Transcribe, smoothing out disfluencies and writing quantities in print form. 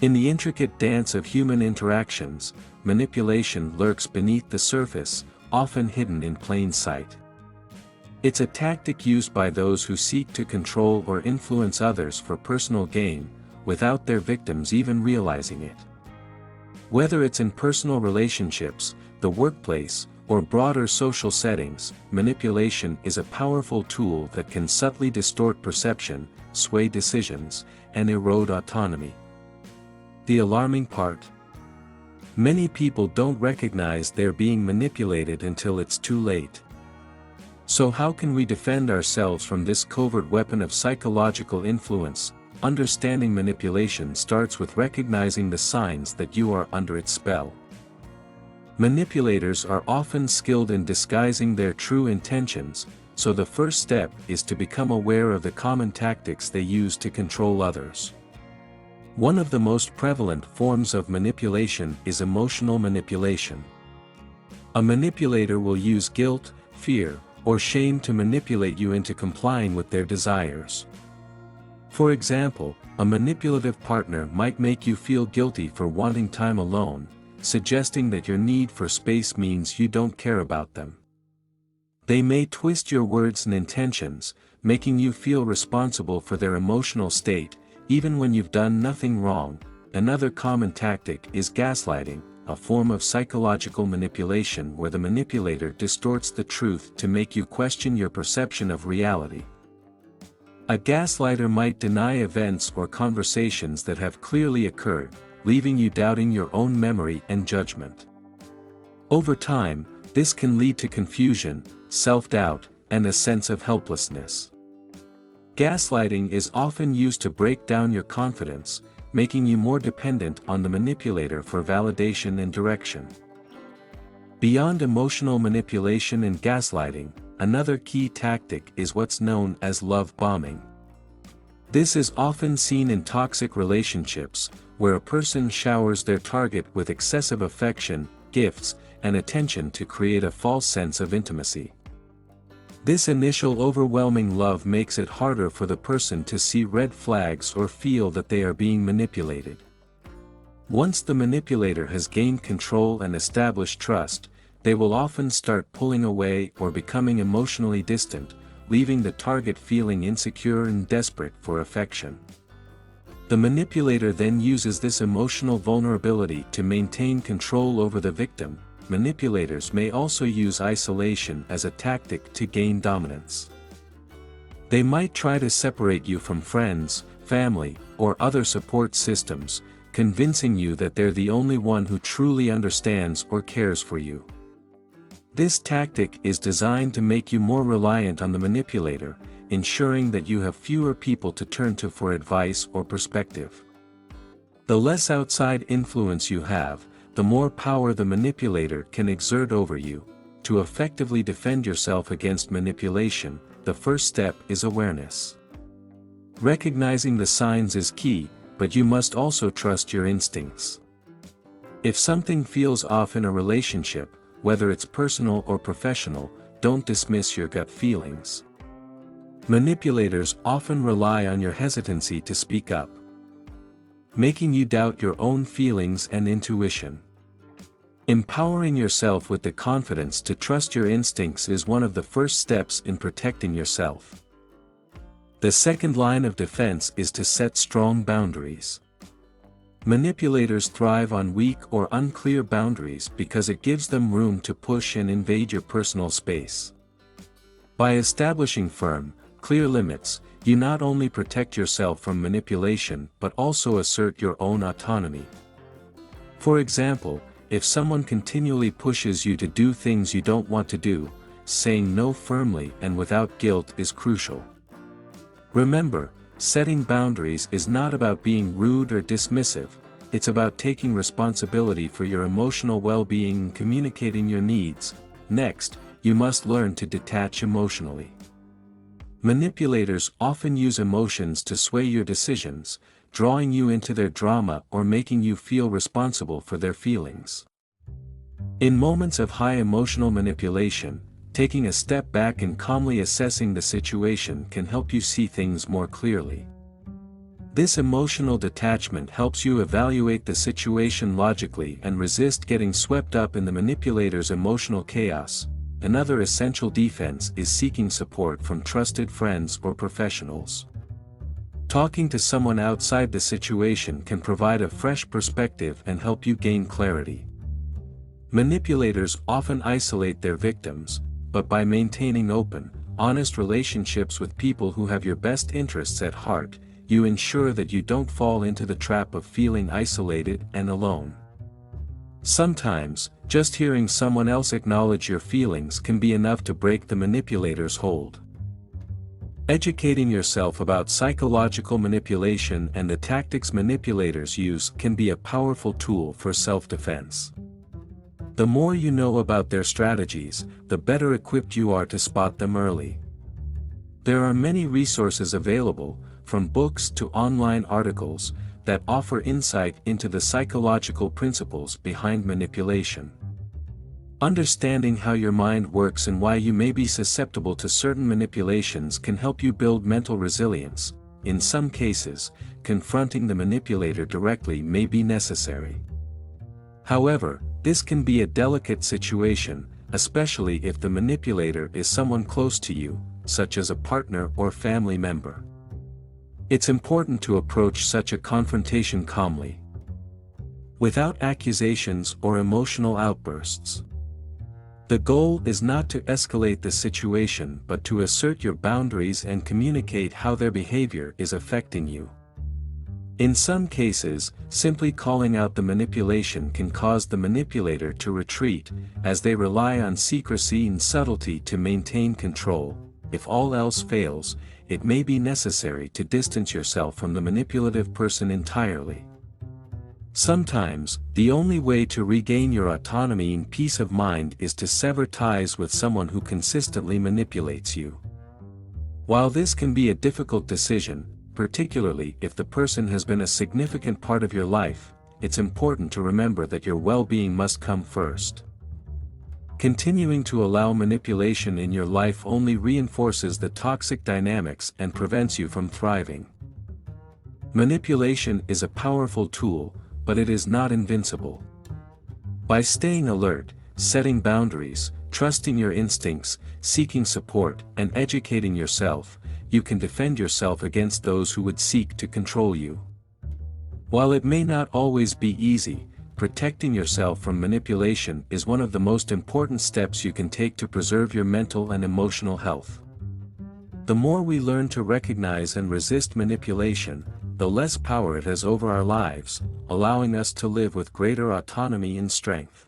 In the intricate dance of human interactions, manipulation lurks beneath the surface, often hidden in plain sight. It's a tactic used by those who seek to control or influence others for personal gain, without their victims even realizing it. Whether it's in personal relationships, the workplace, or broader social settings, manipulation is a powerful tool that can subtly distort perception, sway decisions, and erode autonomy. The alarming part? Many people don't recognize they're being manipulated until it's too late. So how can we defend ourselves from this covert weapon of psychological influence? Understanding manipulation starts with recognizing the signs that you are under its spell. Manipulators are often skilled in disguising their true intentions, so the first step is to become aware of the common tactics they use to control others. One of the most prevalent forms of manipulation is emotional manipulation. A manipulator will use guilt, fear, or shame to manipulate you into complying with their desires. For example, a manipulative partner might make you feel guilty for wanting time alone, suggesting that your need for space means you don't care about them. They may twist your words and intentions, making you feel responsible for their emotional state, even when you've done nothing wrong. Another common tactic is gaslighting, a form of psychological manipulation where the manipulator distorts the truth to make you question your perception of reality. A gaslighter might deny events or conversations that have clearly occurred, leaving you doubting your own memory and judgment. Over time, this can lead to confusion, self-doubt, and a sense of helplessness. Gaslighting is often used to break down your confidence, making you more dependent on the manipulator for validation and direction. Beyond emotional manipulation and gaslighting, another key tactic is what's known as love bombing. This is often seen in toxic relationships, where a person showers their target with excessive affection, gifts, and attention to create a false sense of intimacy. This initial overwhelming love makes it harder for the person to see red flags or feel that they are being manipulated. Once the manipulator has gained control and established trust, they will often start pulling away or becoming emotionally distant, leaving the target feeling insecure and desperate for affection. The manipulator then uses this emotional vulnerability to maintain control over the victim. Manipulators may also use isolation as a tactic to gain dominance. They might try to separate you from friends, family, or other support systems, convincing you that they're the only one who truly understands or cares for you. This tactic is designed to make you more reliant on the manipulator, ensuring that you have fewer people to turn to for advice or perspective. The less outside influence you have, the more power the manipulator can exert over you. To effectively defend yourself against manipulation, the first step is awareness. Recognizing the signs is key, but you must also trust your instincts. If something feels off in a relationship, whether it's personal or professional, don't dismiss your gut feelings. Manipulators often rely on your hesitancy to speak up, making you doubt your own feelings and intuition. Empowering yourself with the confidence to trust your instincts is one of the first steps in protecting yourself. The second line of defense is to set strong boundaries. Manipulators thrive on weak or unclear boundaries because it gives them room to push and invade your personal space. By establishing firm, clear limits, you not only protect yourself from manipulation but also assert your own autonomy. For example, if someone continually pushes you to do things you don't want to do, saying no firmly and without guilt is crucial. Remember, setting boundaries is not about being rude or dismissive, it's about taking responsibility for your emotional well-being and communicating your needs. Next, you must learn to detach emotionally. Manipulators often use emotions to sway your decisions, drawing you into their drama or making you feel responsible for their feelings. In moments of high emotional manipulation, taking a step back and calmly assessing the situation can help you see things more clearly. This emotional detachment helps you evaluate the situation logically and resist getting swept up in the manipulator's emotional chaos. Another essential defense is seeking support from trusted friends or professionals. Talking to someone outside the situation can provide a fresh perspective and help you gain clarity. Manipulators often isolate their victims, but by maintaining open, honest relationships with people who have your best interests at heart, you ensure that you don't fall into the trap of feeling isolated and alone. Sometimes, just hearing someone else acknowledge your feelings can be enough to break the manipulator's hold. Educating yourself about psychological manipulation and the tactics manipulators use can be a powerful tool for self-defense. The more you know about their strategies, the better equipped you are to spot them early. There are many resources available, from books to online articles, that offer insight into the psychological principles behind manipulation. Understanding how your mind works and why you may be susceptible to certain manipulations can help you build mental resilience. In some cases, confronting the manipulator directly may be necessary. However, this can be a delicate situation, especially if the manipulator is someone close to you, such as a partner or family member. It's important to approach such a confrontation calmly, without accusations or emotional outbursts. The goal is not to escalate the situation but to assert your boundaries and communicate how their behavior is affecting you. In some cases, simply calling out the manipulation can cause the manipulator to retreat, as they rely on secrecy and subtlety to maintain control. If all else fails, it may be necessary to distance yourself from the manipulative person entirely. Sometimes, the only way to regain your autonomy and peace of mind is to sever ties with someone who consistently manipulates you. While this can be a difficult decision, particularly if the person has been a significant part of your life, it's important to remember that your well-being must come first. Continuing to allow manipulation in your life only reinforces the toxic dynamics and prevents you from thriving. Manipulation is a powerful tool, but it is not invincible. By staying alert, setting boundaries, trusting your instincts, seeking support, and educating yourself, you can defend yourself against those who would seek to control you. While it may not always be easy, protecting yourself from manipulation is one of the most important steps you can take to preserve your mental and emotional health. The more we learn to recognize and resist manipulation, the less power it has over our lives, allowing us to live with greater autonomy and strength.